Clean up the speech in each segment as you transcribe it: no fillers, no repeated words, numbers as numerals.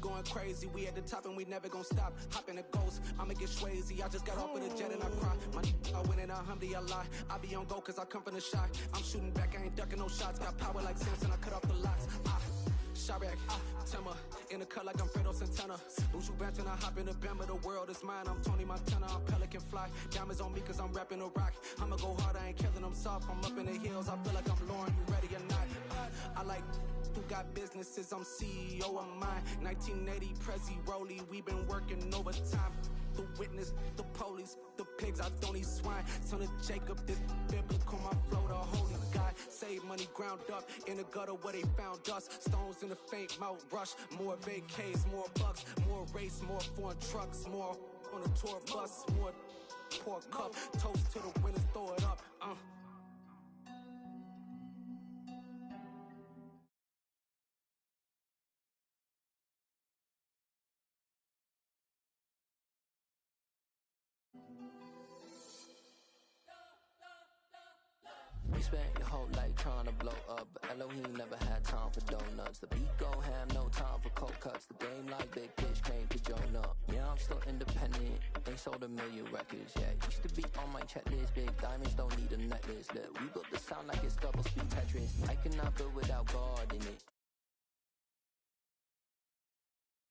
going crazy. We at the top and we never gon' stop. Hop in a ghost, I'ma get crazy. I just got off of the jet and I cry. My I win in a Humvee, I lie. I be on go cause I come from the shot. I'm shooting back, I ain't ducking no shots. Got power like Samson, I cut off the lots. Sharek, Timmer, in the cut like I'm Fredo Santana. Lose you bench and I hop in the Bama, the world is mine. I'm Tony Montana, I'm Pelican Fly. Diamonds on me cause I'm rapping a rock. I'ma go hard, I ain't killing them soft. I'm up in the hills, I feel like I'm Lauren, you ready or not? I like who got businesses, I'm CEO of mine. 1980 Prezi Rolly, we been working overtime. The witness, the police, the pigs, I don't eat swine. Son of Jacob, this biblical, my flow, the holy God. Save money ground up in the gutter where they found us. Stones in the faint mouth rush. More vacays, more bucks, more race, more foreign trucks, more on a tour bus, more pour cup. Toast to the winners, throw it up. You spent your whole life trying to blow up, but Elohim never had time for donuts. The beat go ham, no time for cold cuts. The game like Big Fish came to join up. Yeah, I'm still independent, ain't sold a million records yet. Used to be on my checklist, big diamonds don't need a necklace. Look, we built the sound like it's double speed Tetris. I cannot build without God in it.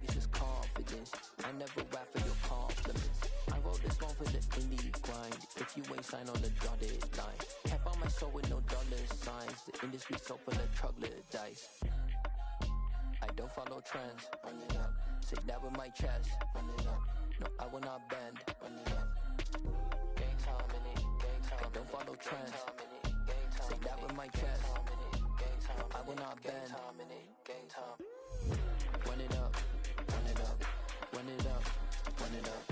It's just confidence, I never rap for your compliments. I wrote this one for the indie grind. If you ain't signed on the dotted line, kept on my soul with no dollar signs. The industry so full of troglodytes. I don't follow trends, run it up. Say that with my chest, run it up. No, I will not bend, run it up. Gang time in it, gang time. I don't follow trends, say that with my chest. No, I will not bend, gang time. Run it up, run it up, run it up, run it up.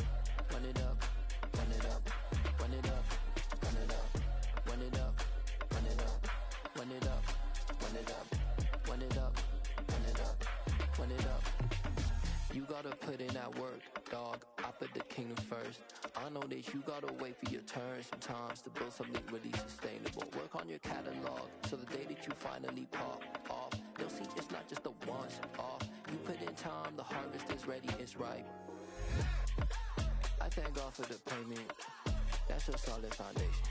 Run it up, run it up, run it up, run it up, run it up, run it up, run it up, run it up, run it up, run it up, run it up. You gotta put in that work, dog. I put the kingdom first. I know that you gotta wait for your turn sometimes to build something really sustainable. Work on your catalog so the day that you finally pop off, they'll see it's not just a once off. You put in time, the harvest is ready, it's ripe. I thank God for the payment, that's a solid foundation.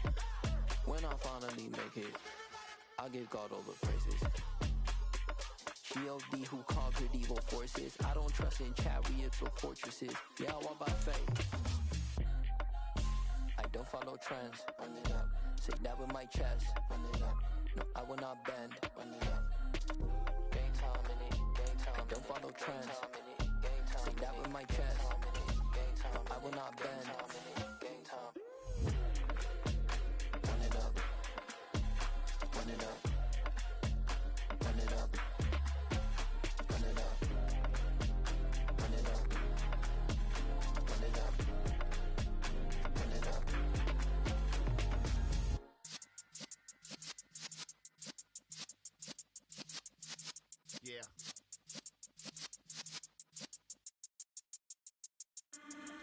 When I finally make it, I give God all the praises. G.O.D. who conquered evil forces. I don't trust in chariots or fortresses. Yeah, I walk by faith. I don't follow trends, run it up. Say that with my chest, run it up. No, I will not bend, run it up. Gang time in it, gang time. I don't follow trends, say that with my chest. I will not bend. Gang time. Run it up. Run it up. Run it up. Run it up. Run it up. Run it up. Run it up. Yeah.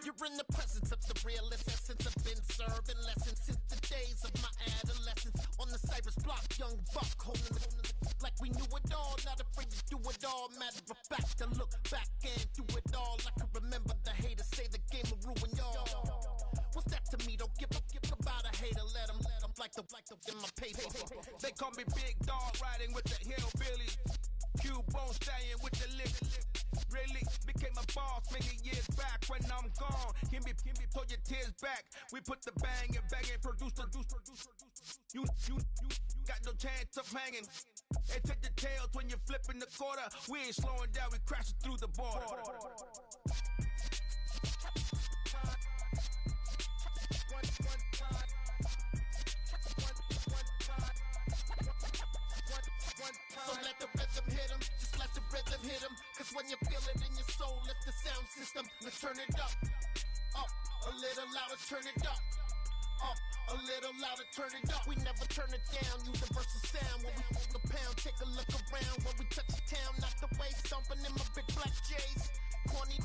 You're in the presence of the realest essence. I've been serving lessons since the days of my adolescence. On the Cypress block, young buck holding the like we knew it all, not afraid to do it all. Matter of fact, to look back and do it all. I can remember the haters say the game will ruin y'all. What's that to me? Don't give about a hater. Let them like the in my paper. They call me Big Dog, riding with the hillbilly. Cubone staying with the lick. Really became a boss many years back. When I'm gone, give me pull your tears back. We put the bang and produce. You got no chance of hanging. They take the tails when you're flipping the quarter. We ain't slowing down, we crashing through the border. So let the rhythm hit 'em, just let the rhythm hit 'em. Cause when you feel it in your soul, lift the sound system. Let's turn it up, a little louder, turn it up, a little louder, turn it up. We never turn it down, universal sound. When we hold the pound, take a look around. When we touch the town, knock the way, stomping in my big black J's. Corny,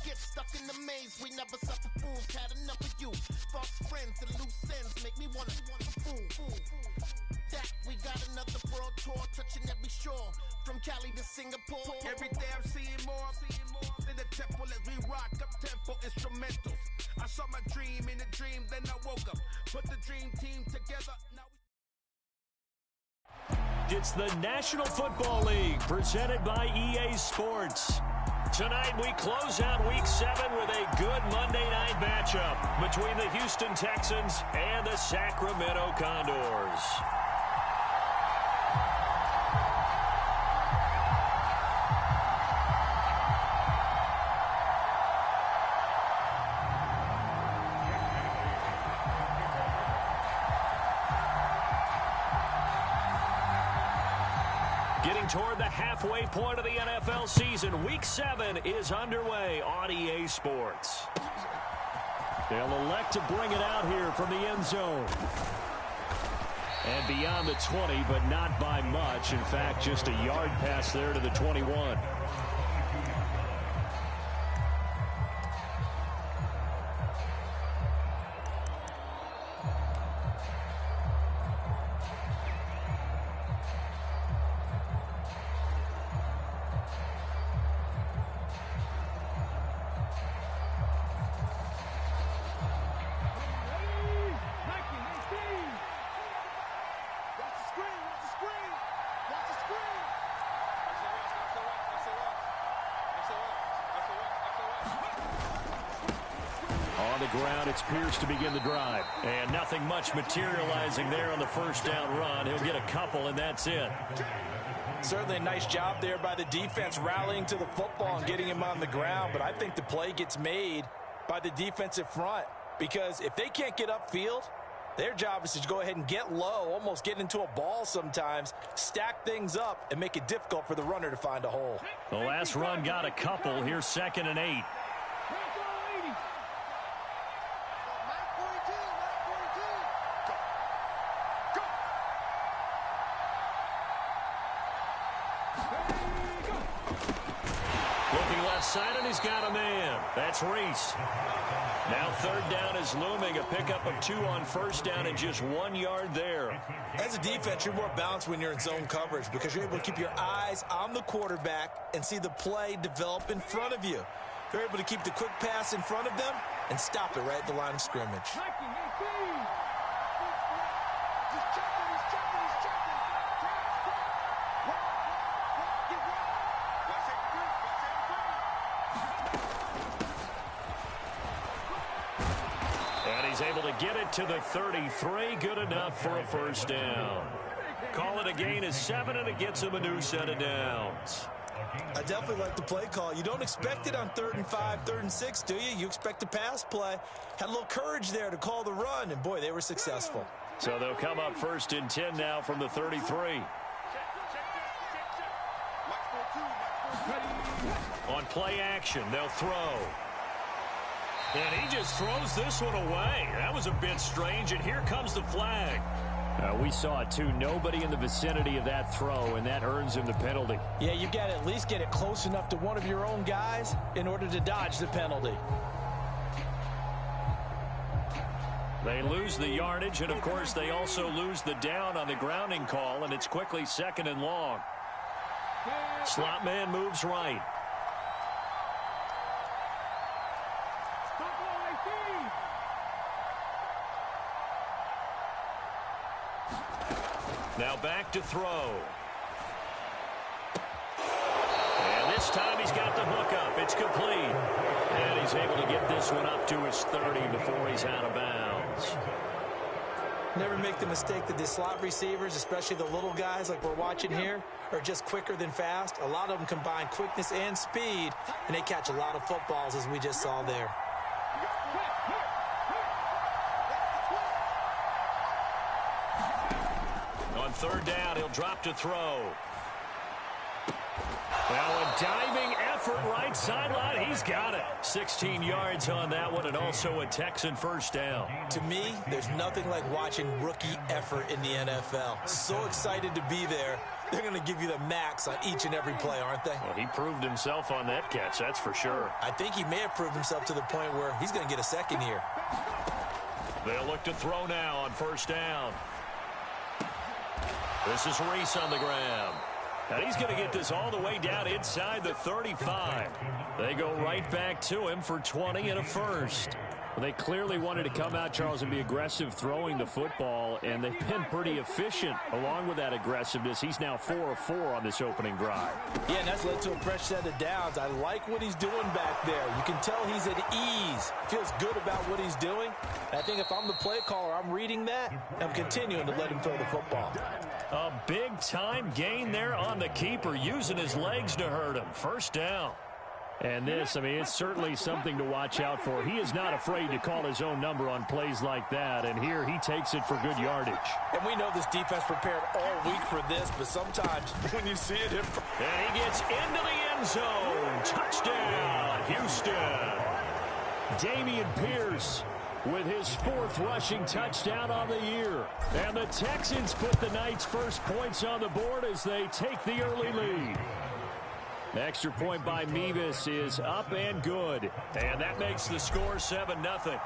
get stuck in the maze. We never suffer fools, had enough of you. False friends and loose ends make me wanna fool. that, we got another world tour touching every shore, from Cali to Singapore. Every day I'm seeing more in the temple as we rock up tempo instrumentals. I saw my dream in a dream, then I woke up, put the dream team together. Now It's the National Football League presented by EA Sports. Tonight we close out Week 7 with a good Monday night matchup between the Houston Texans and the Sacramento Condors. Getting toward the halfway point of the NFL season, Week 7 is underway on EA Sports. They'll elect to bring it out here from the end zone. And beyond the 20, but not by much. In fact, just a yard pass there to the 21. Ground, it's Pierce to begin the drive. And nothing much materializing there on the first down run. He'll get a couple, and that's it. Certainly a nice job there by the defense rallying to the football and getting him on the ground. But I think the play gets made by the defensive front, because if they can't get upfield, their job is to go ahead and get low, almost get into a ball sometimes, stack things up, and make it difficult for the runner to find a hole. The last run got a couple. Here's 2nd and 8. Side, and he's got a man. That's Reese. Now 3rd down is looming. A pickup of 2 on 1st down and just 1 yard there. As a defense, you're more balanced when you're in zone coverage because you're able to keep your eyes on the quarterback and see the play develop in front of you. You're able to keep the quick pass in front of them and stop it right at the line of scrimmage. Able to get it to the 33. Good enough for a 1st down. Call it a gain of 7, and it gets him a new set of downs. I definitely like the play call. You don't expect it on 3rd and 5, 3rd and 6, do you? You expect a pass play. Had a little courage there to call the run, and boy, they were successful. So they'll come up 1st and 10 now from the 33. On play action, they'll throw. And he just throws this one away. That was a bit strange, and here comes the flag. We saw it, too. Nobody in the vicinity of that throw, and that earns him the penalty. Yeah, you've got to at least get it close enough to one of your own guys in order to dodge the penalty. They lose the yardage, and, of course, they also lose the down on the grounding call, and it's quickly 2nd and long. Slot man moves right. Now back to throw. And this time he's got the hook up. It's complete. And he's able to get this one up to his 30 before he's out of bounds. Never make the mistake that the slot receivers, especially the little guys like we're watching here, are just quicker than fast. A lot of them combine quickness and speed, and they catch a lot of footballs, as we just saw there. On 3rd down, he'll drop to throw. Well, a diving effort right sideline. He's got it. 16 yards on that one, and also a Texan 1st down. To me, there's nothing like watching rookie effort in the NFL. So excited to be there. They're going to give you the max on each and every play, aren't they? Well, he proved himself on that catch, that's for sure. I think he may have proved himself to the point where he's going to get a second here. They'll look to throw now on 1st down. This is Reese on the ground. And he's going to get this all the way down inside the 35. They go right back to him for 20 and a first. Well, they clearly wanted to come out, Charles, and be aggressive throwing the football, and they've been pretty efficient along with that aggressiveness. He's now 4 of 4 on this opening drive. Yeah, and that's led to a fresh set of downs. I like what he's doing back there. You can tell he's at ease. Feels good about what he's doing. I think if I'm the play caller, I'm reading that. I'm continuing to let him throw the football. A big-time gain there on the keeper, using his legs to hurt him. First down. And this, I mean, it's certainly something to watch out for. He is not afraid to call his own number on plays like that, and here he takes it for good yardage. And we know this defense prepared all week for this, but sometimes when you see it... And he gets into the end zone. Touchdown, Houston. Dameon Pierce with his 4th rushing touchdown on the year. And the Texans put the night's first points on the board as they take the early lead. Extra point by Mevis is up and good. And that makes the score 7-0.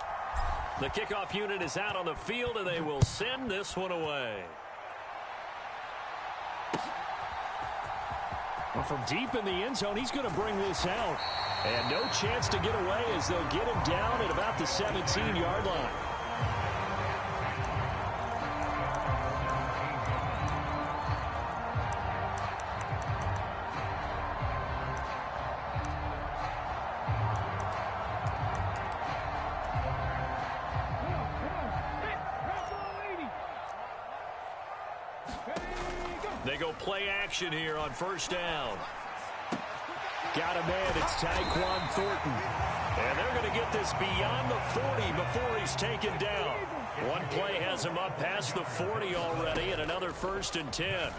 The kickoff unit is out on the field, and they will send this one away. Well, from deep in the end zone, he's going to bring this out. And no chance to get away as they'll get him down at about the 17-yard line. They go play action here on first down. Got a man, it's Tyquan Thornton. And they're going to get this beyond the 40 before he's taken down. One play has him up past the 40 already, and another 1st and 10.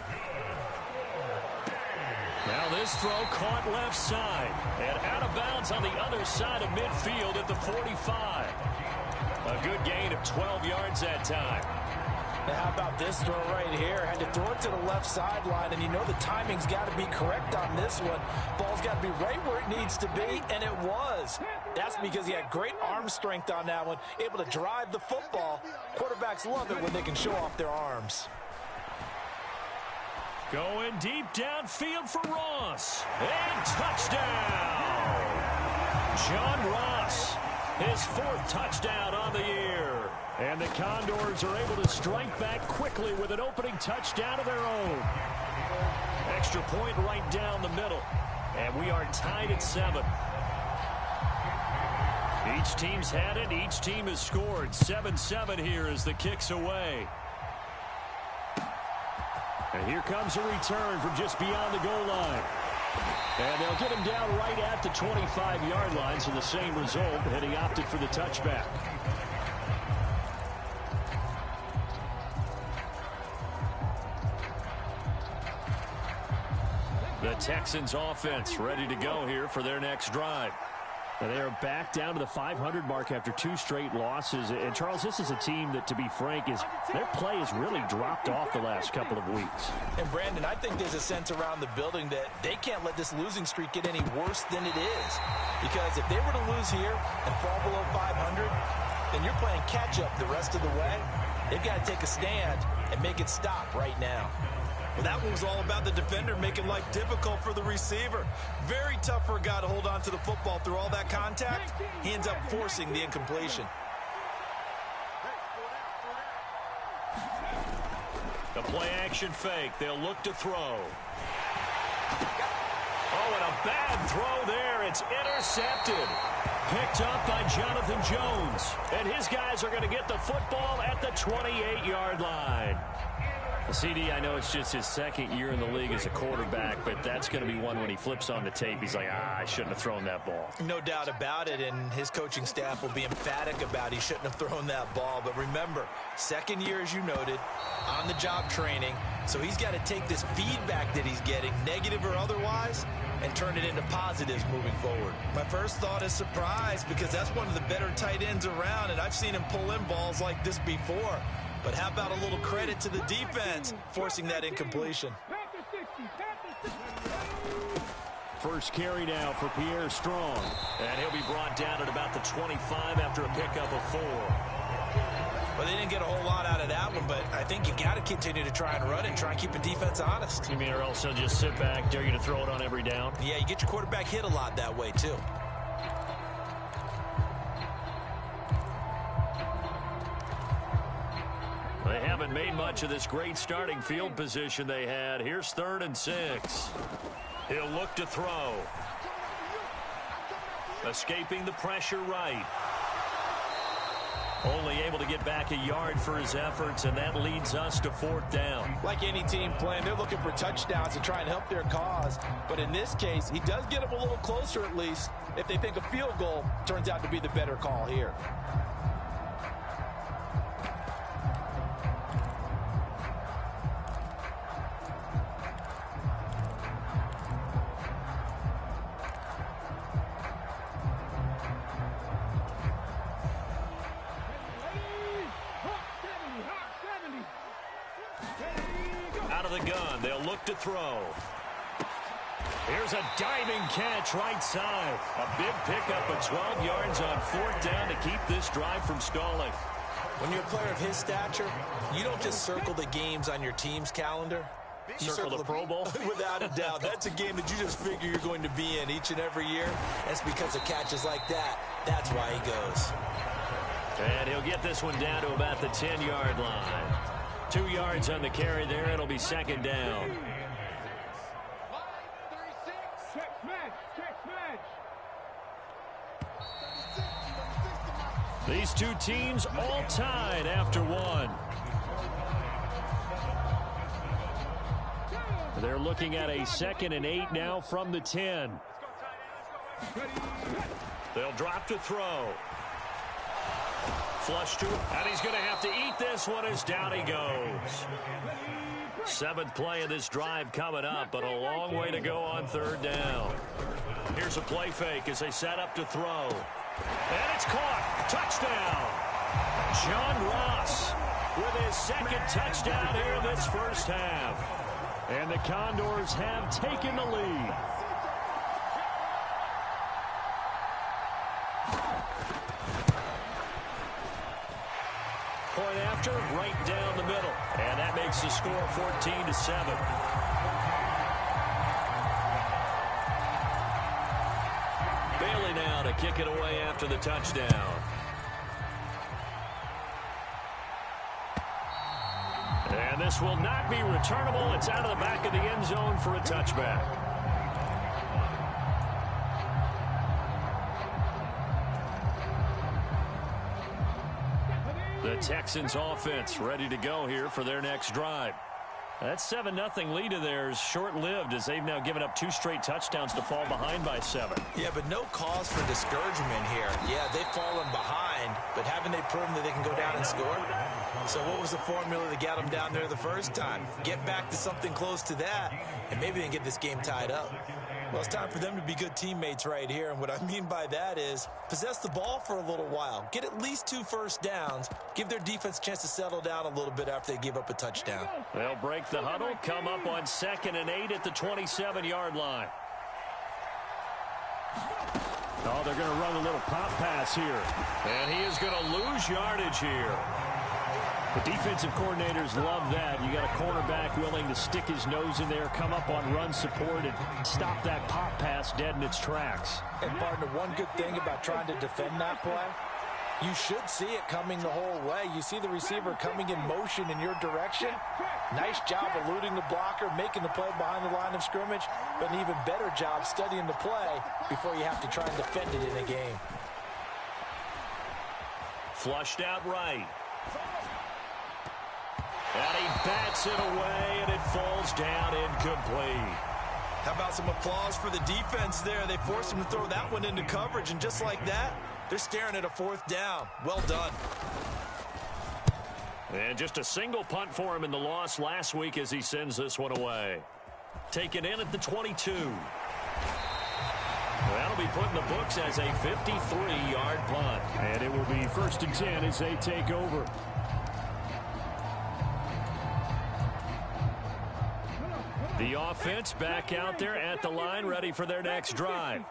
Now this throw caught left side and out of bounds on the other side of midfield at the 45. A good gain of 12 yards that time. Now how about this throw right here? Had to throw it to the left sideline, and you know the timing's got to be correct on this one. Ball's got to be right where it needs to be, and it was. That's because he had great arm strength on that one, able to drive the football. Quarterbacks love it when they can show off their arms. Going deep downfield for Ross. And touchdown! John Ross, his 4th touchdown on the year. And the Condors are able to strike back quickly with an opening touchdown of their own. Extra point right down the middle. And we are tied at 7. Each team's had it. Each team has scored. 7-7 here as the kick's away. And here comes a return from just beyond the goal line. And they'll get him down right at the 25-yard line, so the same result, and he opted for the touchback. The Texans offense ready to go here for their next drive. And they are back down to the 500 mark after 2 straight losses. And, Charles, this is a team that, to be frank, their play has really dropped off the last couple of weeks. And, Brandon, I think there's a sense around the building that they can't let this losing streak get any worse than it is. Because if they were to lose here and fall below 500, then you're playing catch-up the rest of the way. They've got to take a stand and make it stop right now. Well, that one was all about the defender making life difficult for the receiver. Very tough for a guy to hold on to the football through all that contact. He ends up forcing the incompletion. The play-action fake. They'll look to throw. Oh, and a bad throw there. It's intercepted. Picked up by Jonathan Jones. And his guys are going to get the football at the 28-yard line. CD, I know it's just his 2nd year in the league as a quarterback, but that's going to be one when he flips on the tape. He's like, I shouldn't have thrown that ball. No doubt about it, and his coaching staff will be emphatic about he shouldn't have thrown that ball. But remember, 2nd year, as you noted, on-the-job training. So he's got to take this feedback that he's getting, negative or otherwise, and turn it into positives moving forward. My first thought is surprise, because that's one of the better tight ends around, and I've seen him pull in balls like this before. But how about a little credit to the defense forcing that incompletion? First carry now for Pierre Strong. And he'll be brought down at about the 25 after a pickup of 4. But they didn't get a whole lot out of that that one, but I think you got to continue to try and run and try and keep the defense honest. You mean or else they'll just sit back, dare you to throw it on every down? Yeah, you get your quarterback hit a lot that way, too. They haven't made much of this great starting field position they had. Here's 3rd and 6. He'll look to throw. Escaping the pressure right. Only able to get back a yard for his efforts, and that leads us to 4th down. Like any team playing, they're looking for touchdowns to try and help their cause. But in this case, he does get them a little closer at least if they think a field goal turns out to be the better call here. To throw. Here's a diving catch right side. A big pickup of 12 yards on 4th down to keep this drive from stalling. When you're a player of his stature, you don't just circle the games on your team's calendar. You circle the Pro Bowl? Without a doubt. That's a game that you just figure you're going to be in each and every year. That's because of catches like that. That's why he goes. And he'll get this one down to about the 10-yard line. 2 yards on the carry there. It'll be 2nd down. These two teams all tied after one. They're looking at a 2nd and 8 now from the 10. They'll drop to throw. Flush to him, and he's going to have to eat this one as down he goes. 7th play of this drive coming up, but a long way to go on 3rd down. Here's a play fake as they set up to throw. And it's caught. Touchdown. John Ross with his 2nd touchdown here in this first half. And the Condors have taken the lead. Point after, right down the middle. And that makes the score 14-7. Bailey now to kick it away after the touchdown. And this will not be returnable. It's out of the back of the end zone for a touchback. The Texans offense ready to go here for their next drive. That 7-0 lead of theirs short-lived as they've now given up 2 straight touchdowns to fall behind by 7. Yeah, but no cause for discouragement here. Yeah, they've fallen behind, but haven't they proven that they can go down and score? So what was the formula that got them down there the first time? Get back to something close to that, and maybe they can get this game tied up. Well, it's time for them to be good teammates right here, and what I mean by that is possess the ball for a little while, get at least 2 first downs, give their defense a chance to settle down a little bit after they give up a touchdown. They'll break the huddle, come up on 2nd and 8 at the 27-yard line. Oh, they're going to run a little pop pass here, and he is going to lose yardage here. The defensive coordinators love that. You got a cornerback willing to stick his nose in there, come up on run support, and stop that pop pass dead in its tracks. And, partner, one good thing about trying to defend that play, you should see it coming the whole way. You see the receiver coming in motion in your direction. Nice job eluding the blocker, making the play behind the line of scrimmage, but an even better job studying the play before you have to try and defend it in a game. Flushed out right. And he bats it away, and it falls down incomplete. How about some applause for the defense there? They forced him to throw that one into coverage, and just like that, they're staring at a 4th down. Well done. And just a single punt for him in the loss last week as he sends this one away. Taken in at the 22. That'll be put in the books as a 53-yard punt. And it will be 1st and 10 as they take over. The offense back out there at the line, ready for their next drive.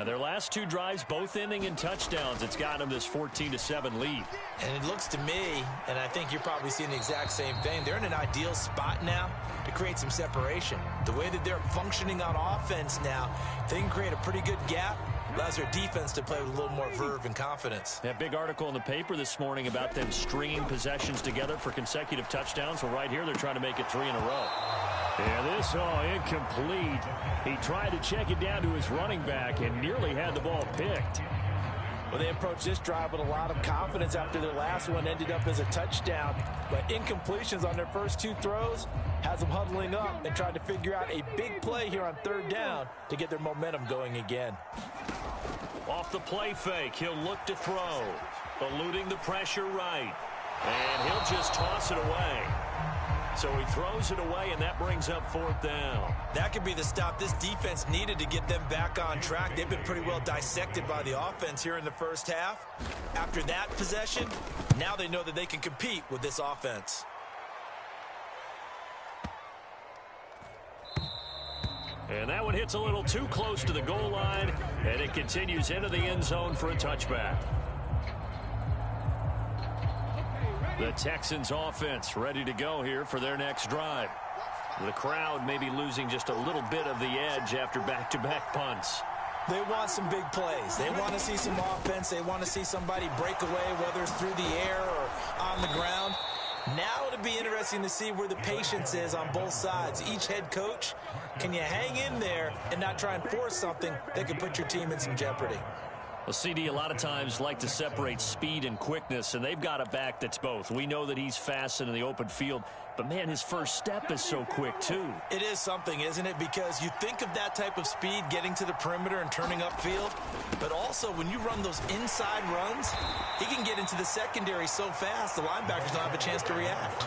Their last two drives, both ending in touchdowns. It's got them this 14-7 lead. And it looks to me, and I think you're probably seeing the exact same thing, they're in an ideal spot now to create some separation. The way that they're functioning on offense now, they can create a pretty good gap. Allows their defense to play with a little more verve and confidence. That big article in the paper this morning about them stringing possessions together for consecutive touchdowns. Well, right here, they're trying to make it 3 in a row. Yeah, this incomplete. He tried to check it down to his running back and nearly had the ball picked. Well, they approached this drive with a lot of confidence after their last one ended up as a touchdown. But incompletions on their first two throws has them huddling up and trying to figure out a big play here on 3rd down to get their momentum going again. Off the play fake, he'll look to throw. Eluding the pressure right. And he'll just toss it away. So he throws it away, and that brings up 4th down. That could be the stop this defense needed to get them back on track. They've been pretty well dissected by the offense here in the first half. After that possession, now they know that they can compete with this offense. And that one hits a little too close to the goal line, and it continues into the end zone for a touchback. The Texans offense ready to go here for their next drive. The crowd may be losing just a little bit of the edge after back-to-back punts. They want some big plays. They want to see some offense. They want to see somebody break away, whether it's through the air or on the ground. Now it'll be interesting to see where the patience is on both sides. Each head coach, can you hang in there and not try and force something that could put your team in some jeopardy? Well, CD, a lot of times like to separate speed and quickness, and they've got a back that's both. We know that he's fast in the open field, but, man, his first step is so quick, too. It is something, isn't it? Because you think of that type of speed getting to the perimeter and turning upfield, but also when you run those inside runs, he can get into the secondary so fast the linebackers don't have a chance to react.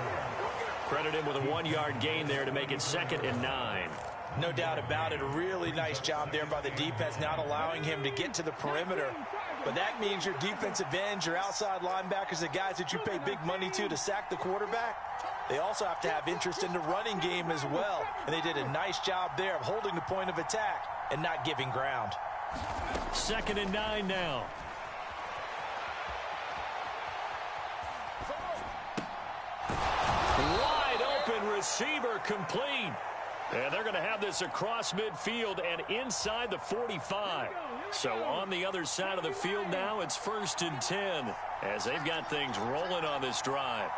Credit him with a 1-yard gain there to make it 2nd and 9. No doubt about it. A really nice job there by the defense, not allowing him to get to the perimeter. But that means your defensive ends, your outside linebackers, the guys that you pay big money to sack the quarterback, they also have to have interest in the running game as well. And they did a nice job there of holding the point of attack and not giving ground. 2nd and 9 now. Wide open receiver complete. And they're going to have this across midfield and inside the 45. So on the other side of the field now, it's 1st and 10 as they've got things rolling on this drive.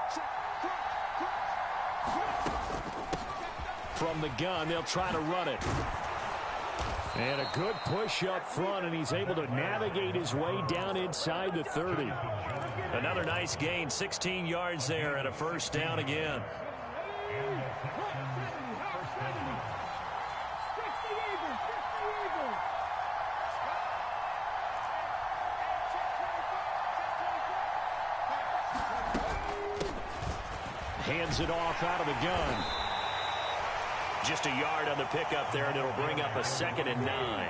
From the gun, they'll try to run it. And a good push up front, and he's able to navigate his way down inside the 30. Another nice gain, 16 yards there, and a 1st down again. Hands it off out of the gun. Just a yard on the pickup there, and it'll bring up a 2nd and 9.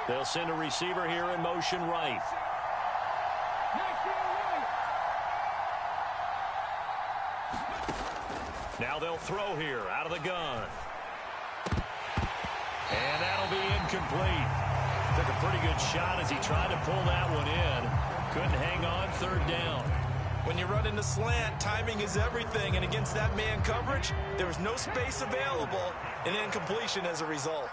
They'll send a receiver here in motion right. Now they'll throw here out of the gun. And that'll be incomplete. Took a pretty good shot as he tried to pull that one in. Couldn't hang on, 3rd down. When you run in the slant, timing is everything. And against that man coverage, there was no space available, and incompletion as a result.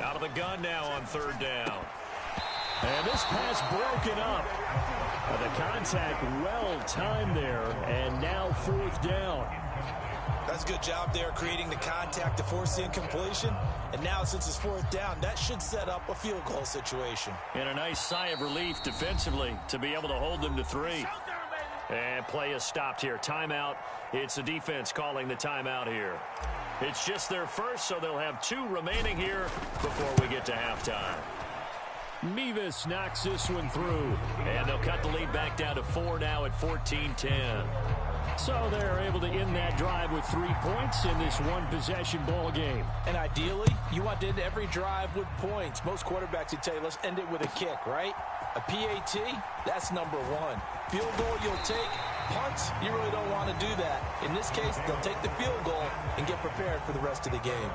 Out of the gun now on 3rd down. And this pass broken up. The contact well timed there, and now 4th down. That's a good job there creating the contact to force the incompletion. And now since it's 4th down, that should set up a field goal situation. And a nice sigh of relief defensively to be able to hold them to 3. And play is stopped here. Timeout. It's the defense calling the timeout here. It's just their first, so they'll have 2 remaining here before we get to halftime. Mevis knocks this one through, and they'll cut the lead back down to 4 now at 14-10. So they're able to end that drive with 3 points in this one-possession ball game. And ideally, you want to end every drive with points. Most quarterbacks would tell you, let's end it with a kick, right? A PAT, that's number 1. Field goal you'll take. Punts, you really don't want to do that. In this case, they'll take the field goal and get prepared for the rest of the game.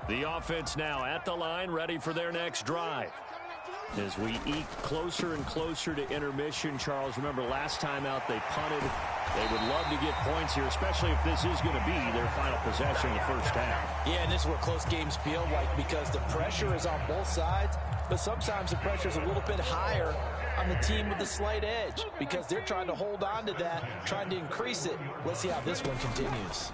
The offense now at the line, ready for their next drive. As we eke closer and closer to intermission, Charles, remember last time out they punted. They would love to get points here, especially if this is going to be their final possession in the first half. Yeah, and this is what close games feel like because the pressure is on both sides, but sometimes the pressure is a little bit higher on the team with the slight edge because they're trying to hold on to that, trying to increase it. Let's see how this one continues.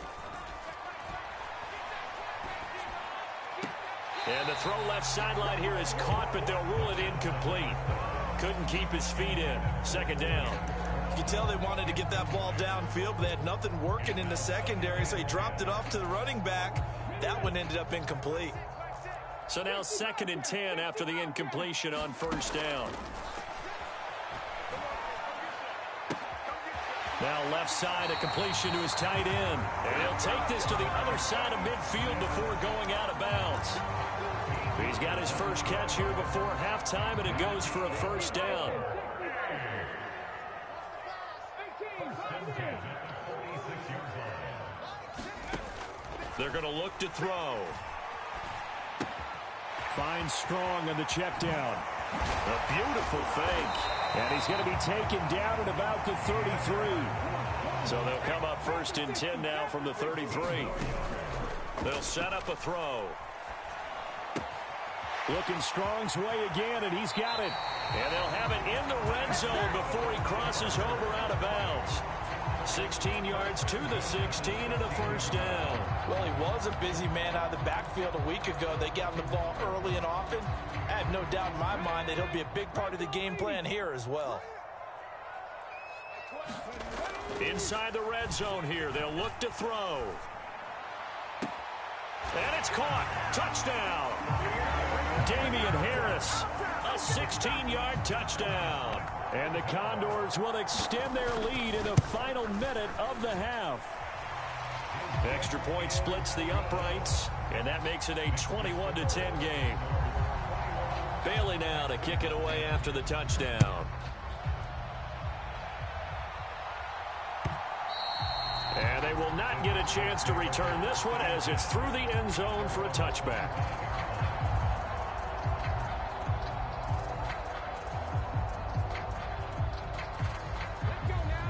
And the throw left sideline here is caught, but they'll rule it incomplete. Couldn't keep his feet in. Second down. You can tell they wanted to get that ball downfield, but they had nothing working in the secondary, so he dropped it off to the running back. That one ended up incomplete. So now 2nd and 10 after the incompletion on first down. Now left side, a completion to his tight end. And he'll take this to the other side of midfield before going out of bounds. He's got his first catch here before halftime, and it goes for a first down. They're going to look to throw. Finds Strong on the check down. A beautiful fake. And he's going to be taken down at about the 33. So they'll come up 1st and 10 now from the 33. They'll set up a throw. Looking Strong's way again, and he's got it. And they'll have it in the red zone before he crosses over out of bounds. 16 yards to the 16 and a first down. Well, he was a busy man out of the backfield a week ago. They got him the ball early and often. I have no doubt in my mind that he'll be a big part of the game plan here as well. Inside the red zone here, they'll look to throw. And it's caught. Touchdown. Damian Harris, a 16-yard touchdown. And the Condors will extend their lead in the final minute of the half. Extra point splits the uprights, and that makes it a 21-10 game. Bailey now to kick it away after the touchdown. And they will not get a chance to return this one as it's through the end zone for a touchback.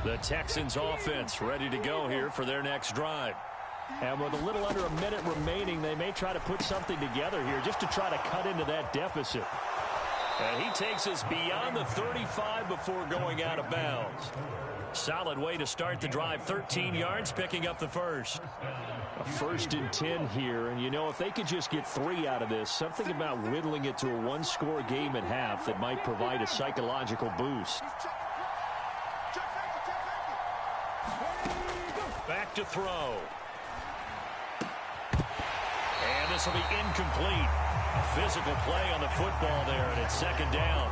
The Texans offense ready to go here for their next drive. And with a little under a minute remaining, they may try to put something together here just to try to cut into that deficit. And he takes us beyond the 35 before going out of bounds. Solid way to start the drive. 13 yards, picking up the first. A 1st and 10 here. And, you know, if they could just get 3 out of this, something about whittling it to a one-score game at half that might provide a psychological boost. Back to throw. And this will be incomplete. A physical play on the football there, and it's 2nd down.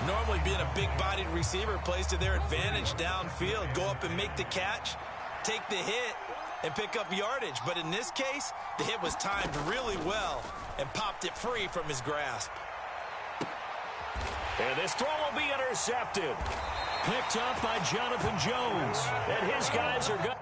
Normally being a big-bodied receiver plays to their advantage downfield. Go up and make the catch, take the hit, and pick up yardage. But in this case, the hit was timed really well and popped it free from his grasp. And this throw will be intercepted. Picked up by Jonathan Jones. And his guys are good.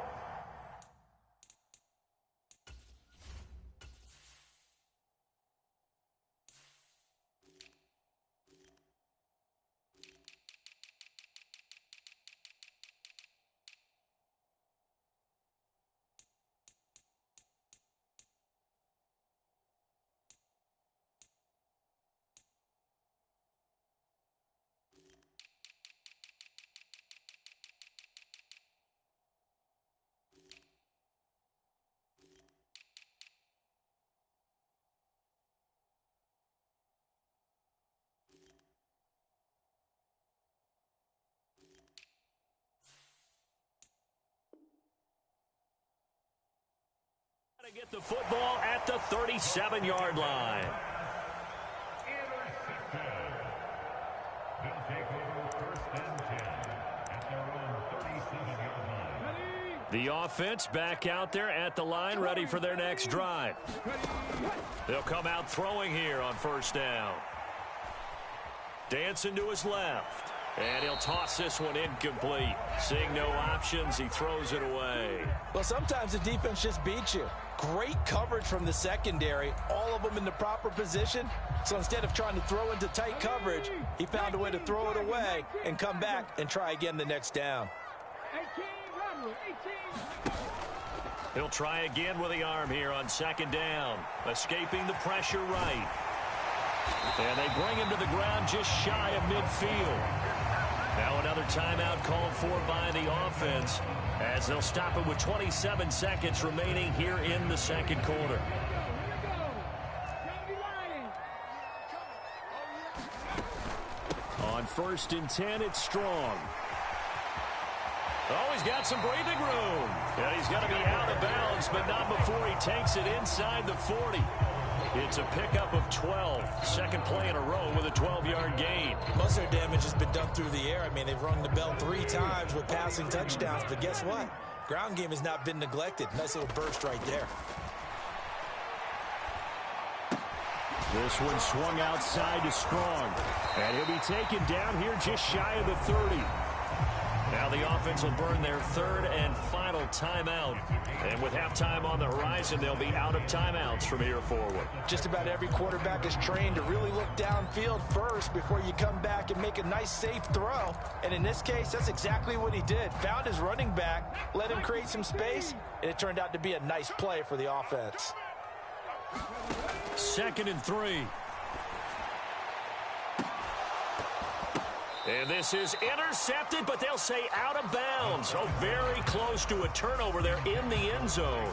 to get the football at the 37-yard line. They'll take over 1st and 10 at their own 37-yard line. The offense back out there at the line, ready for their next drive. They'll come out throwing here on 1st down. Dancing to his left. And he'll toss this one incomplete. Seeing no options, he throws it away. Well, sometimes the defense just beats you. Great coverage from the secondary, all of them in the proper position. So instead of trying to throw into tight coverage, he found a way to throw it away and come back and try again the next down. He'll try again with the arm here on 2nd down. Escaping the pressure right. And they bring him to the ground just shy of midfield. Now another timeout called for by the offense as they'll stop it with 27 seconds remaining here in the 2nd quarter. On 1st and 10, it's Strong. Oh, he's got some breathing room. And he's going to be out of bounds, but not before he takes it inside the 40. It's a pickup of 12. 2nd play in a row with a 12-yard gain. Most of their damage has been done through the air. I mean, they've rung the bell 3 times with passing touchdowns, but guess what? Ground game has not been neglected. Nice little burst right there. This one swung outside to Strong. And he'll be taken down here just shy of the 30. Now the offense will burn their 3rd and final timeout. And with halftime on the horizon, they'll be out of timeouts from here forward. Just about every quarterback is trained to really look downfield first before you come back and make a nice, safe throw. And in this case, that's exactly what he did. Found his running back, let him create some space, and it turned out to be a nice play for the offense. 2nd and 3. And this is intercepted, but they'll say out of bounds. Oh, very close to a turnover there in the end zone.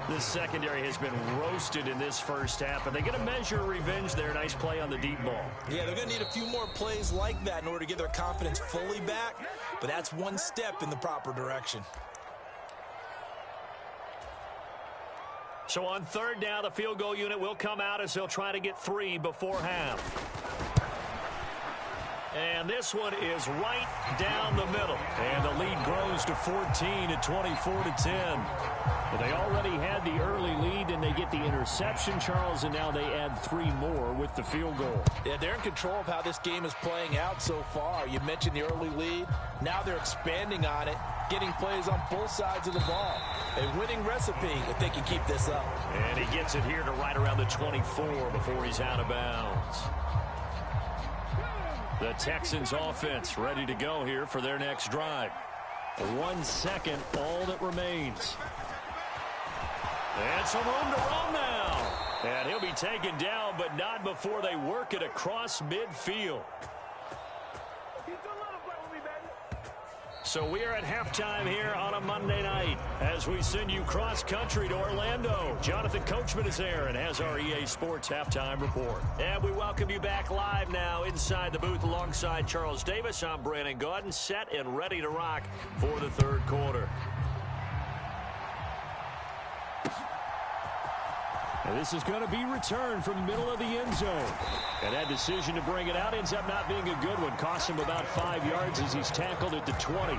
This secondary has been roasted in this first half, and they're going to measure revenge there. Nice play on the deep ball. Yeah, they're going to need a few more plays like that in order to get their confidence fully back, but that's one step in the proper direction. So on 3rd down, the field goal unit will come out as they'll try to get 3 before half. And this one is right down the middle. And the lead grows to 14 at 24-10. But they already had the early lead, and they get the interception, Charles, and now they add 3 more with the field goal. Yeah, they're in control of how this game is playing out so far. You mentioned the early lead. Now they're expanding on it, getting plays on both sides of the ball. A winning recipe if they can keep this up. And he gets it here to right around the 24 before he's out of bounds. The Texans offense ready to go here for their next drive. 1 second, all that remains. And some room to roam now. And he'll be taken down, but not before they work it across midfield. So we are at halftime here on a Monday night as we send you cross-country to Orlando. Jonathan Coachman is there and has our EA Sports halftime report. And we welcome you back live now inside the booth alongside Charles Davis. I'm Brandon Gaudin, set and ready to rock for the 3rd quarter. And this is going to be returned from the middle of the end zone. And that decision to bring it out ends up not being a good one. Costs him about 5 yards as he's tackled at the 20.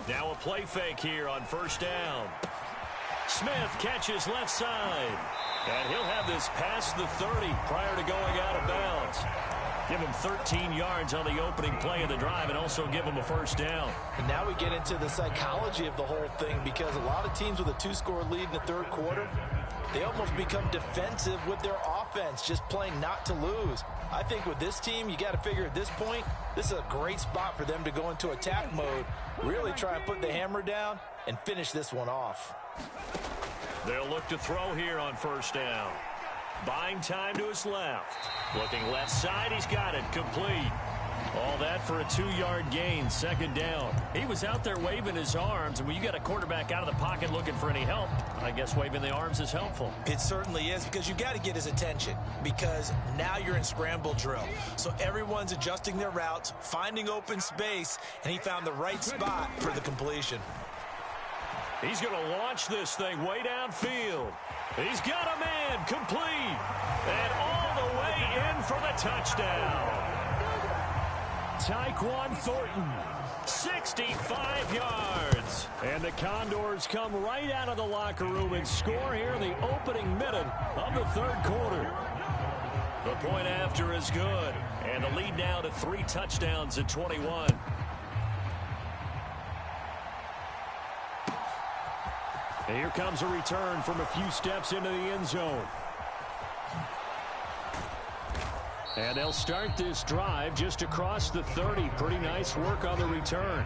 Now a play fake here on 1st down. Smith catches left side. And he'll have this past the 30 prior to going out of bounds. Give him 13 yards on the opening play of the drive and also give him a 1st down. And now we get into the psychology of the whole thing, because a lot of teams with a 2-score lead in the 3rd quarter, they almost become defensive with their offense, just playing not to lose. I think with this team, you got to figure at this point, this is a great spot for them to go into attack mode, really try and put the hammer down and finish this one off. They'll look to throw here on 1st down. Buying time to his left. Looking left side, he's got it complete. All that for a 2-yard gain, second down. He was out there waving his arms, and when you got a quarterback out of the pocket looking for any help, I guess waving the arms is helpful. It certainly is, because you got to get his attention, because now you're in scramble drill. So everyone's adjusting their routes, finding open space, and he found the right spot for the completion. He's going to launch this thing way downfield. He's got a man complete, and all the way in for the touchdown. Tyquan Thornton, 65 yards. And the Condors come right out of the locker room and score here in the opening minute of the third quarter. The point after is good, and the lead now to 3 touchdowns at 21. And here comes a return from a few steps into the end zone. And they'll start this drive just across the 30. Pretty nice work on the return.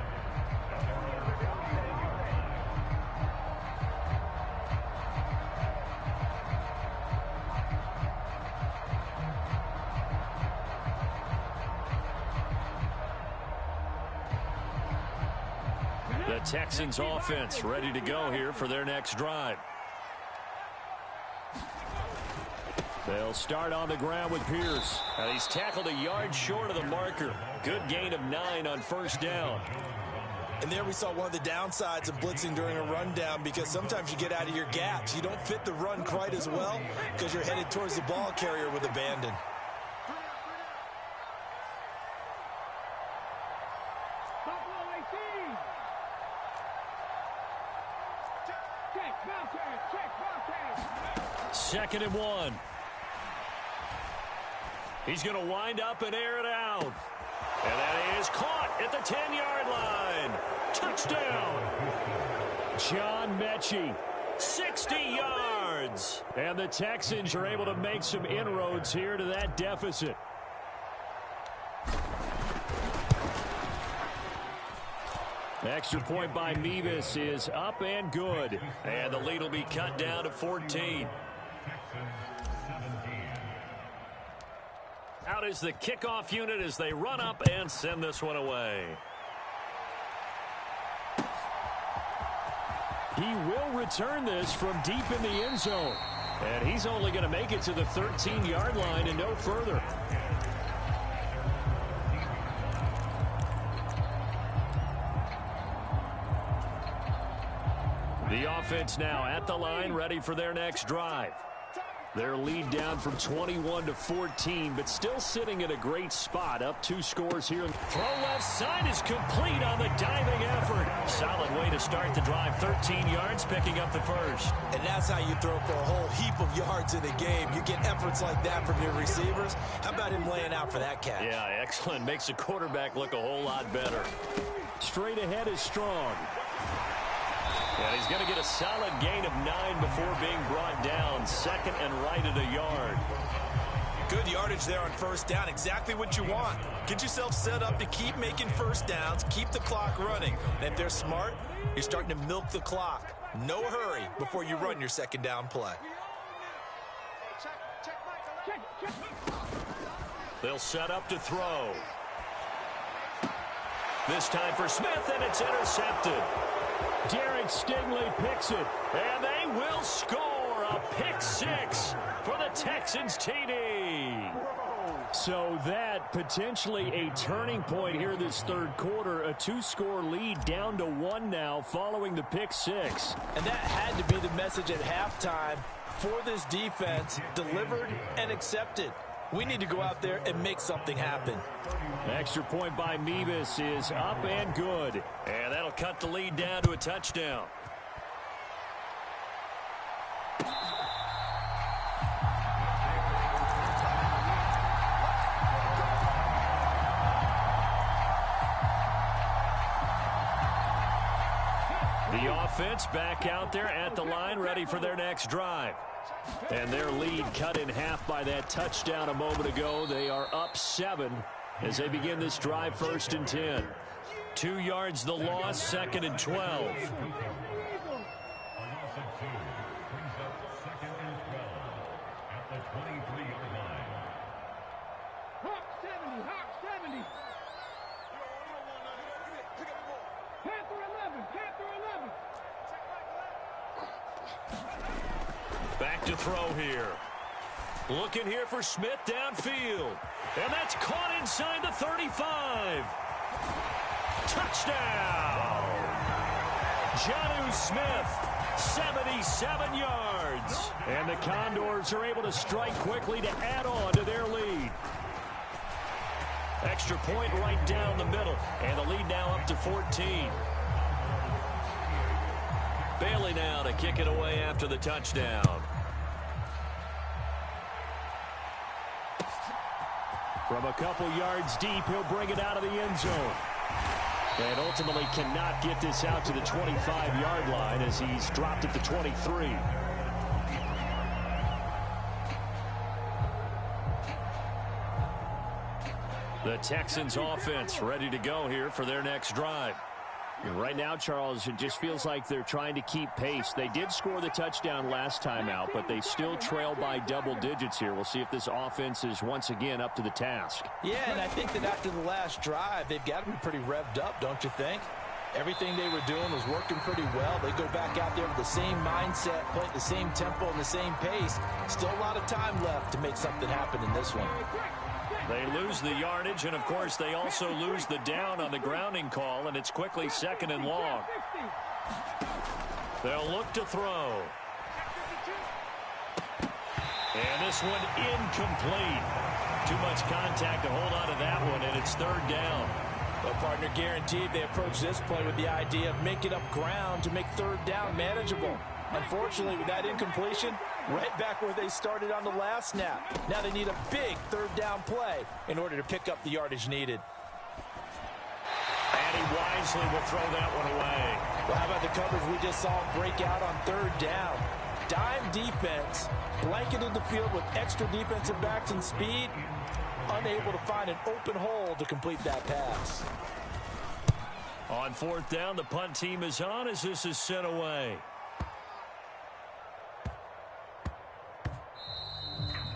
The Texans offense ready to go here for their next drive. They'll start on the ground with Pierce. And he's tackled a yard short of the marker. Good gain of 9 on first down. And there we saw one of the downsides of blitzing during a rundown, because sometimes you get out of your gaps. You don't fit the run quite as well because you're headed towards the ball carrier with abandon. Second and 1. He's going to wind up and air it out. And that is caught at the 10-yard line. Touchdown. John Mechie, 60 yards. And the Texans are able to make some inroads here to that deficit. Extra point by Mevis is up and good. And the lead will be cut down to 14. Out is the kickoff unit as they run up and send this one away. He will return this from deep in the end zone. And he's only going to make it to the 13-yard line and no further. The offense now at the line, ready for their next drive. Their lead down from 21 to 14, but still sitting in a great spot, up 2 scores here. Throw left side is complete on the diving effort. Solid way to start the drive, 13 yards, picking up the first. And that's how you throw for a whole heap of yards in a game. You get efforts like that from your receivers. How about him laying out for that catch? Yeah, excellent. Makes the quarterback look a whole lot better. Straight ahead is Strong. And he's going to get a solid gain of 9 before being brought down. Second and right at a yard. Good yardage there on first down. Exactly what you want. Get yourself set up to keep making first downs, keep the clock running. And if they're smart, you're starting to milk the clock. No hurry before you run your second down play. They'll set up to throw. This time for Smith, and it's intercepted. Derek Stingley picks it, and they will score a pick 6 for the Texans TD. So that potentially a turning point here this third quarter. A 2-score lead down to 1 now following the pick 6. And that had to be the message at halftime for this defense, delivered and accepted. We need to go out there and make something happen. Extra point by Mevis is up and good. And that'll cut the lead down to a touchdown. The offense back out there at the line, ready for their next drive. And their lead cut in half by that touchdown a moment ago. They are up 7 as they begin this drive, 1st and 10. 2 yards the loss, 2nd and 12. Back to throw here. Looking here for Smith downfield. And that's caught inside the 35. Touchdown! Jonnu Smith, 77 yards. And the Condors are able to strike quickly to add on to their lead. Extra point right down the middle. And the lead now up to 14. Bailey now to kick it away after the touchdown. From a couple yards deep, he'll bring it out of the end zone. And ultimately cannot get this out to the 25-yard line as he's dropped at the 23. The Texans offense ready to go here for their next drive. Right now, Charles, it just feels like they're trying to keep pace. They did score the touchdown last time out, but they still trail by double digits here. We'll see if this offense is once again up to the task. Yeah, and I think that after the last drive, they've got to be pretty revved up, don't you think? Everything they were doing was working pretty well. They go back out there with the same mindset, play at the same tempo and the same pace. Still a lot of time left to make something happen in this one. They lose the yardage, and, of course, they also lose the down on the grounding call, and it's quickly 2nd and long. They'll look to throw. And this one incomplete. Too much contact to hold on to that one, and it's 3rd down. Well, partner, guaranteed they approach this play with the idea of making up ground to make 3rd down manageable. Unfortunately, with that incompletion, right back where they started on the last snap. Now they need a big 3rd down play in order to pick up the yardage needed. And he wisely will throw that one away. Well, how about the coverage we just saw break out on 3rd down? Dime defense, blanketed the field with extra defensive backs and speed, unable to find an open hole to complete that pass. On 4th down, the punt team is on as this is sent away.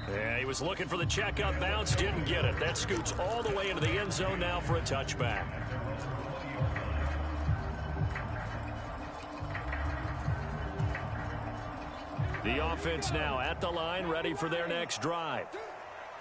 Yeah, he was looking for the checkup bounce, didn't get it. That scoots all the way into the end zone now for a touchback. The offense now at the line, ready for their next drive.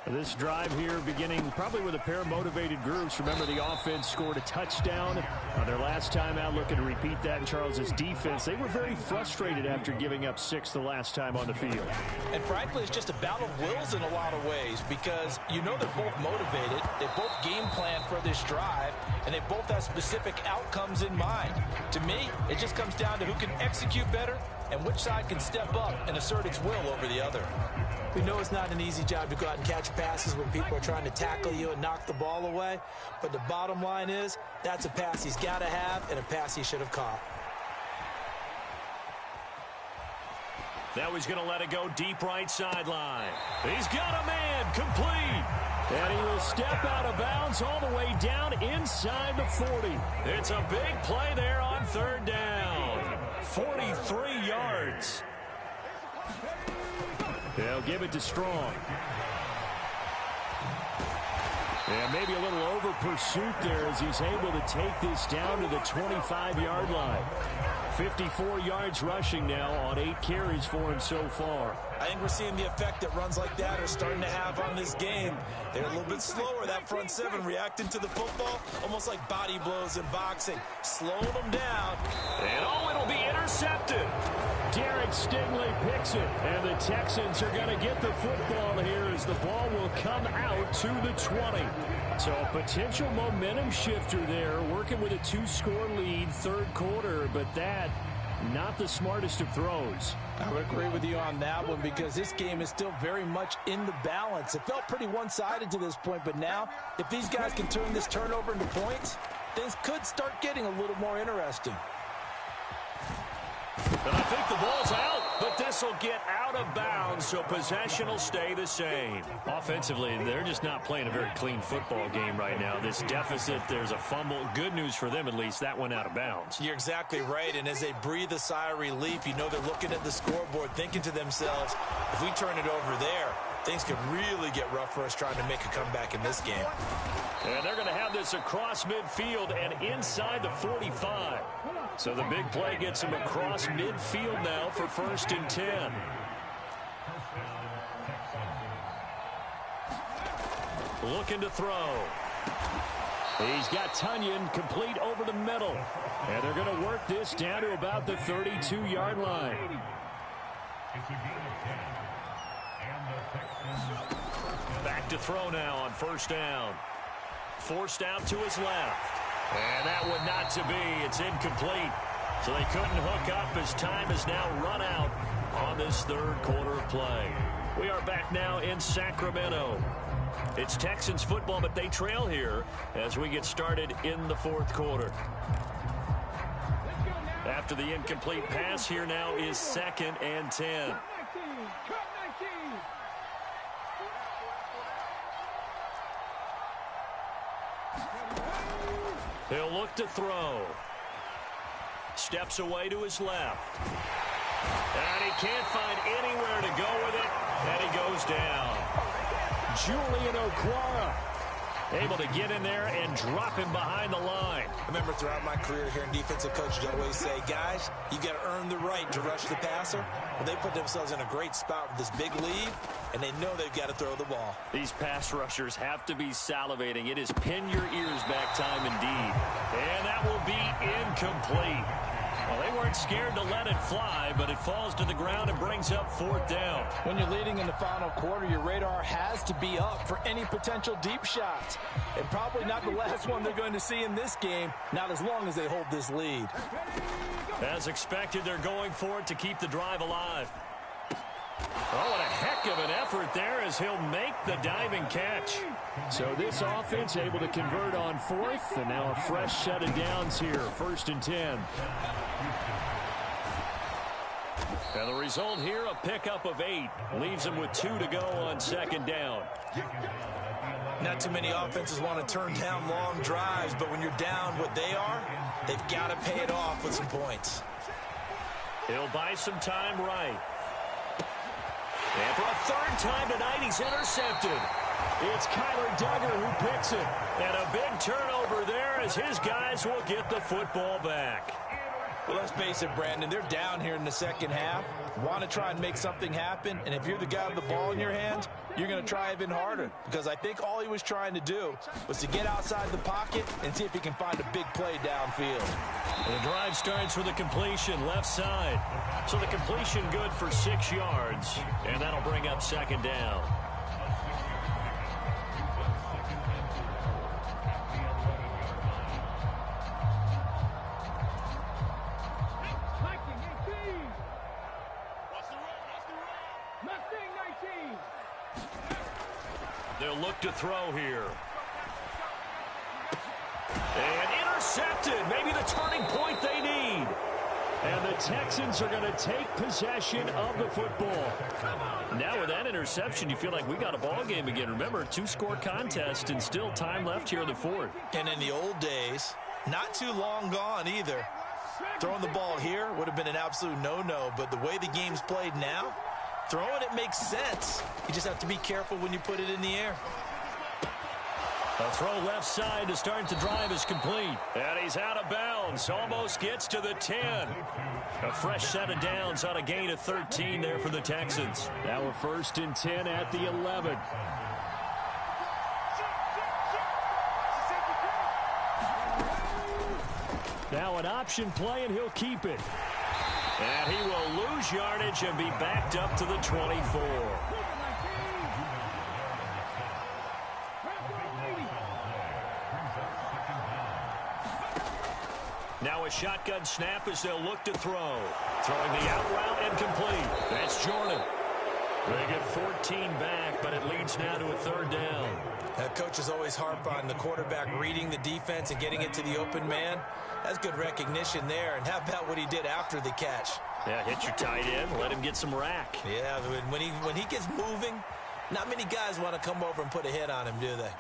This drive here beginning probably with a pair of motivated groups. Remember, the offense scored a touchdown on their last time out, looking to repeat that in Charles's defense. They were very frustrated after giving up 6 the last time on the field. And frankly, it's just a battle of wills in a lot of ways because you know they're both motivated. They both game plan for this drive, and they both have specific outcomes in mind. To me, it just comes down to who can execute better and which side can step up and assert its will over the other. We know it's not an easy job to go out and catch passes when people are trying to tackle you and knock the ball away. But the bottom line is, that's a pass he's got to have and a pass he should have caught. Now he's going to let it go deep right sideline. He's got a man complete. And he will step out of bounds all the way down inside the 40. It's a big play there on 3rd down. 43 yards. They'll give it to Strong. And maybe a little over pursuit there as he's able to take this down to the 25-yard line. 54 yards rushing now on 8 carries for him so far. I think we're seeing the effect that runs like that are starting to have on this game. They're a little bit slower, that front 7, reacting to the football, almost like body blows in boxing, slowing them down. And it'll be intercepted. Derek Stingley picks it, and the Texans are going to get the football here as the ball will come out to the 20. So a potential momentum shifter there, working with a 2-score lead, 3rd quarter, but that not the smartest of throws. I would agree with you on that one because this game is still very much in the balance. It felt pretty one-sided to this point, but now if these guys can turn this turnover into points, things could start getting a little more interesting. And I think the ball's out, but then this will get out of bounds, so possession will stay the same. Offensively, they're just not playing a very clean football game right now. This deficit, there's a fumble. Good news for them, at least. That went out of bounds. You're exactly right, and as they breathe a sigh of relief, you know they're looking at the scoreboard, thinking to themselves, if we turn it over there, things could really get rough for us trying to make a comeback in this game. And they're going to have this across midfield and inside the 45. So the big play gets them across midfield now for 1st and 10. Looking to throw. He's got Tunyon complete over the middle. And they're going to work this down to about the 32-yard line. It's a gain of 10. And the Texans. Back to throw now on 1st down. Forced out to his left. And that one not to be. It's incomplete. So they couldn't hook up as time is now run out on this 3rd quarter of play. We are back now in Sacramento. It's Texans football, but they trail here as we get started in the 4th quarter. After the incomplete pass, here now is 2nd and 10. He'll look to throw. Steps away to his left. And he can't find anywhere to go with it. And he goes down. Julian Okwara able to get in there and drop him behind the line. I remember throughout my career here in defensive coach, I'd always say, guys, you got to earn the right to rush the passer. Well, they put themselves in a great spot with this big lead, and they know they've got to throw the ball. These pass rushers have to be salivating. It is pin your ears back time indeed. And that will be incomplete. Well, they weren't scared to let it fly, but it falls to the ground and brings up 4th down. When you're leading in the final quarter, your radar has to be up for any potential deep shots. And probably not the last one they're going to see in this game, not as long as they hold this lead. As expected, they're going for it to keep the drive alive. Oh, what a heck of an effort there as he'll make the diving catch. So this offense able to convert on 4th, and now a fresh set of downs here, 1st and 10. And the result here, a pickup of 8. Leaves them with 2 to go on 2nd down. Not too many offenses want to turn down long drives, but when you're down what they are, they've got to pay it off with some points. He'll buy some time right. And for a 3rd time tonight, he's intercepted. It's Kyler Duggar who picks it. And a big turnover there as his guys will get the football back. Well, let's face it, Brandon, they're down here in the 2nd half. Want to try and make something happen, and if you're the guy with the ball in your hand, you're going to try even harder, because I think all he was trying to do was to get outside the pocket and see if he can find a big play downfield. And the drive starts with a completion left side. So the completion good for 6 yards, and that'll bring up 2nd down. They'll look to throw here. And intercepted. Maybe the turning point they need. And the Texans are going to take possession of the football. Now with that interception, you feel like we got a ball game again. Remember, 2-score contest and still time left here in the 4th. And in the old days, not too long gone either, throwing the ball here would have been an absolute no-no. But the way the game's played now, throwing it makes sense. You just have to be careful when you put it in the air. A throw left side to start the drive is complete. And he's out of bounds. Almost gets to the 10. A fresh set of downs on a gain of 13 there for the Texans. Now a 1st and 10 at the 11. Now an option play, and he'll keep it. And he will lose yardage and be backed up to the 24. Now a shotgun snap as they'll look to throw. Throwing the out route and complete. That's Jordan. They get 14 back, but it leads now to a third down. Coaches always harp on the quarterback reading the defense and getting it to the open man. That's good recognition there. And how about what he did after the catch? Yeah, hit your tight end, let him get some rack. Yeah, when he gets moving, not many guys want to come over and put a hit on him, do they?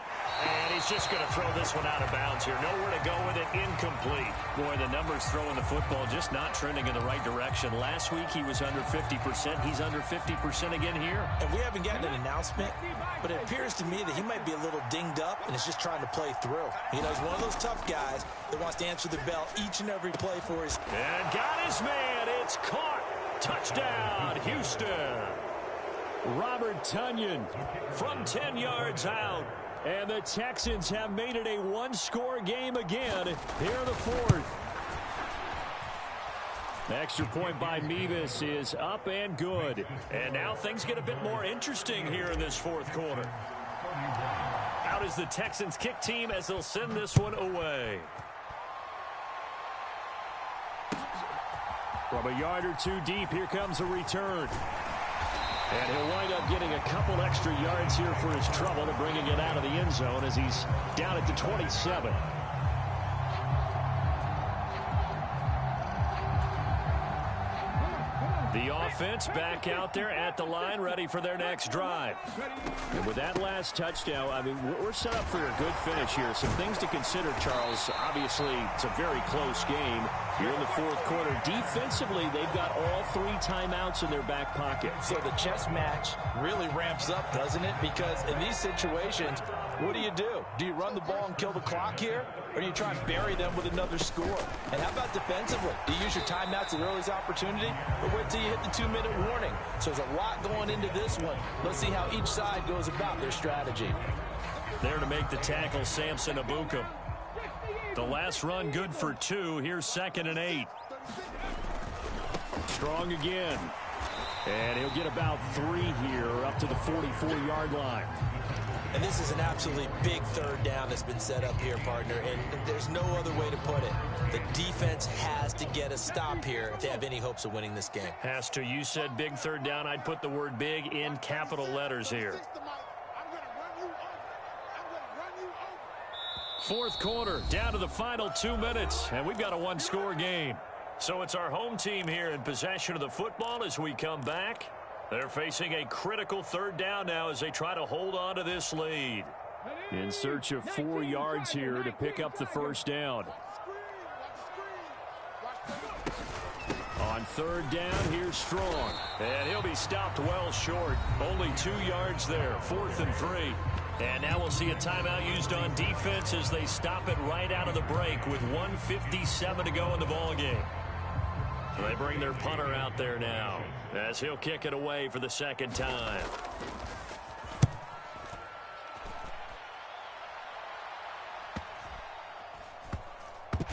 And he's just going to throw this one out of bounds here. Nowhere to go with it. Incomplete. Boy, the numbers throwing the football just not trending in the right direction. Last week he was under 50%. He's under 50% again here. And we haven't gotten an announcement, but it appears to me that he might be a little dinged up and is just trying to play through. You know, he's one of those tough guys that wants to answer the bell each and every play for his... And got his man. It's caught. Touchdown, Houston. Robert Tonyan from 10 yards out. And the Texans have made it a one-score game again here in the fourth. The extra point by Mevis is up and good. And now things get a bit more interesting here in this fourth quarter. Out is the Texans kick team as they'll send this one away. From a yard or two deep, here comes a return. And he'll wind up getting a couple extra yards here for his trouble to bringing it out of the end zone as he's down at the 27. The offense back out there at the line, ready for their next drive. And with that last touchdown, I mean, we're set up for a good finish here. Some things to consider, Charles. Obviously, it's a very close game. Here in the fourth quarter, defensively, they've got all 3 timeouts in their back pocket. So the chess match really ramps up, doesn't it? Because in these situations, what do? Do you run the ball and kill the clock here? Or do you try and bury them with another score? And how about defensively? Do you use your timeouts at earliest opportunity? Or wait till you hit the 2-minute warning? So there's a lot going into this one. Let's see how each side goes about their strategy. There to make the tackle, Samson Abuka. The last run good for 2. Here's 2nd and 8. Strong again. And he'll get about 3 here up to the 44-yard line. And this is an absolutely big third down that's been set up here, partner, and there's no other way to put it. The defense has to get a stop here if they have any hopes of winning this game. Has to. You said big third down. I'd put the word big in capital letters here. Fourth quarter, down to the final 2 minutes, and we've got a one-score game. So it's our home team here in possession of the football as we come back. They're facing a critical third down now as they try to hold on to this lead. In search of 4 yards here to pick up the first down. On third down, here's Strong. And he'll be stopped well short. Only 2 yards there, 4th and 3. And now we'll see a timeout used on defense as they stop it right out of the break with 1:57 to go in the ballgame. So they bring their punter out there now as he'll kick it away for the second time.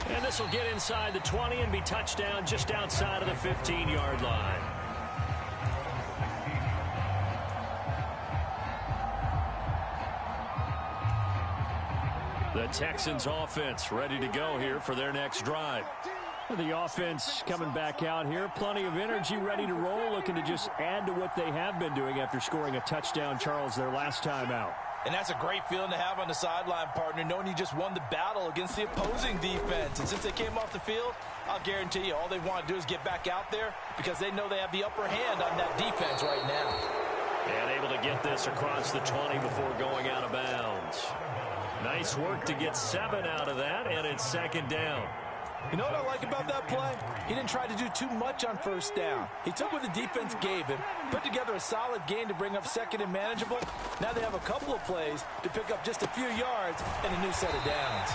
And this will get inside the 20 and be touchdown just outside of the 15-yard line. The Texans offense ready to go here for their next drive. The offense coming back out here. Plenty of energy, ready to roll, looking to just add to what they have been doing after scoring a touchdown, Charles, their last time out. And that's a great feeling to have on the sideline, partner, knowing you just won the battle against the opposing defense. And since they came off the field, I'll guarantee you all they want to do is get back out there because they know they have the upper hand on that defense right now. And able to get this across the 20 before going out of bounds. Nice work to get 7 out of that, and it's second down. You know what I like about that play? He didn't try to do too much on first down. He took what the defense gave him, put together a solid gain to bring up second and manageable. Now they have a couple of plays to pick up just a few yards and a new set of downs.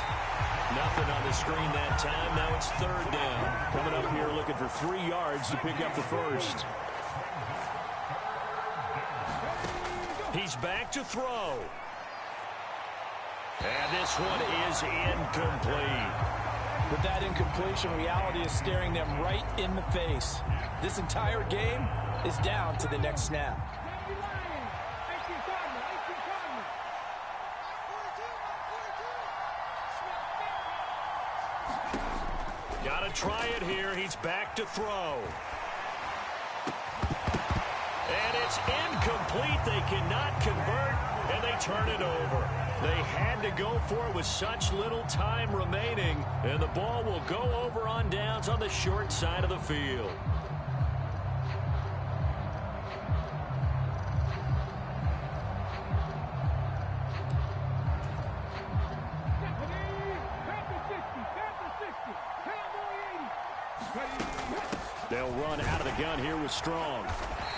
Nothing on the screen that time. Now it's third down. Coming up here looking for 3 yards to pick up the first. He's back to throw. And this one is incomplete. With that incompletion, reality is staring them right in the face. This entire game is down to the next snap. Got to try it here. He's back to throw. And it's It's incomplete. They cannot convert, and they turn it over. They had to go for it with such little time remaining, and the ball will go over on downs on the short side of the field. They'll run out of the gun here with Strong.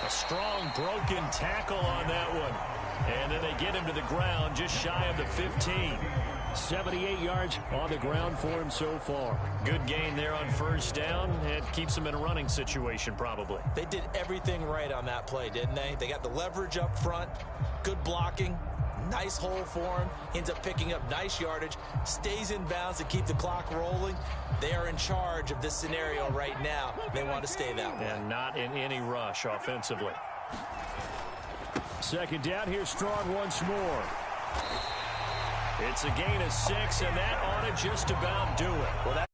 A strong broken tackle on that one. And then they get him to the ground just shy of the 15. 78 yards on the ground for him so far. Good gain there on first down. It keeps him in a running situation probably. They did everything right on that play, didn't they? They got the leverage up front, good blocking, nice hole for him, ends up picking up nice yardage, stays in bounds to keep the clock rolling. They are in charge of this scenario right now. They want to stay that way. And not in any rush offensively. Second down, here's Strong once more. It's a gain of 6, and that ought to just about do it. Well, that's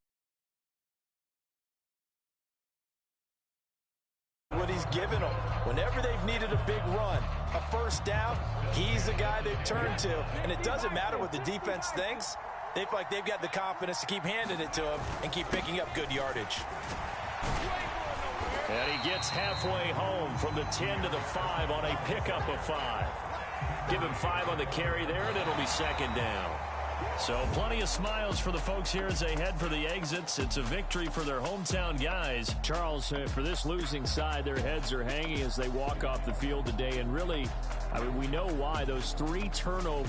what he's given them. Whenever they've needed a big run, a first down, he's the guy they've turned to. And it doesn't matter what the defense thinks. They feel like they've got the confidence to keep handing it to him and keep picking up good yardage. And he gets halfway home from the 10 to the 5 on a pickup of 5. Give him 5 on the carry there, and it'll be second down. So plenty of smiles for the folks here as they head for the exits. It's a victory for their hometown guys. Charles, for this losing side, their heads are hanging as they walk off the field today. And really, I mean, we know why. Those 3 turnovers.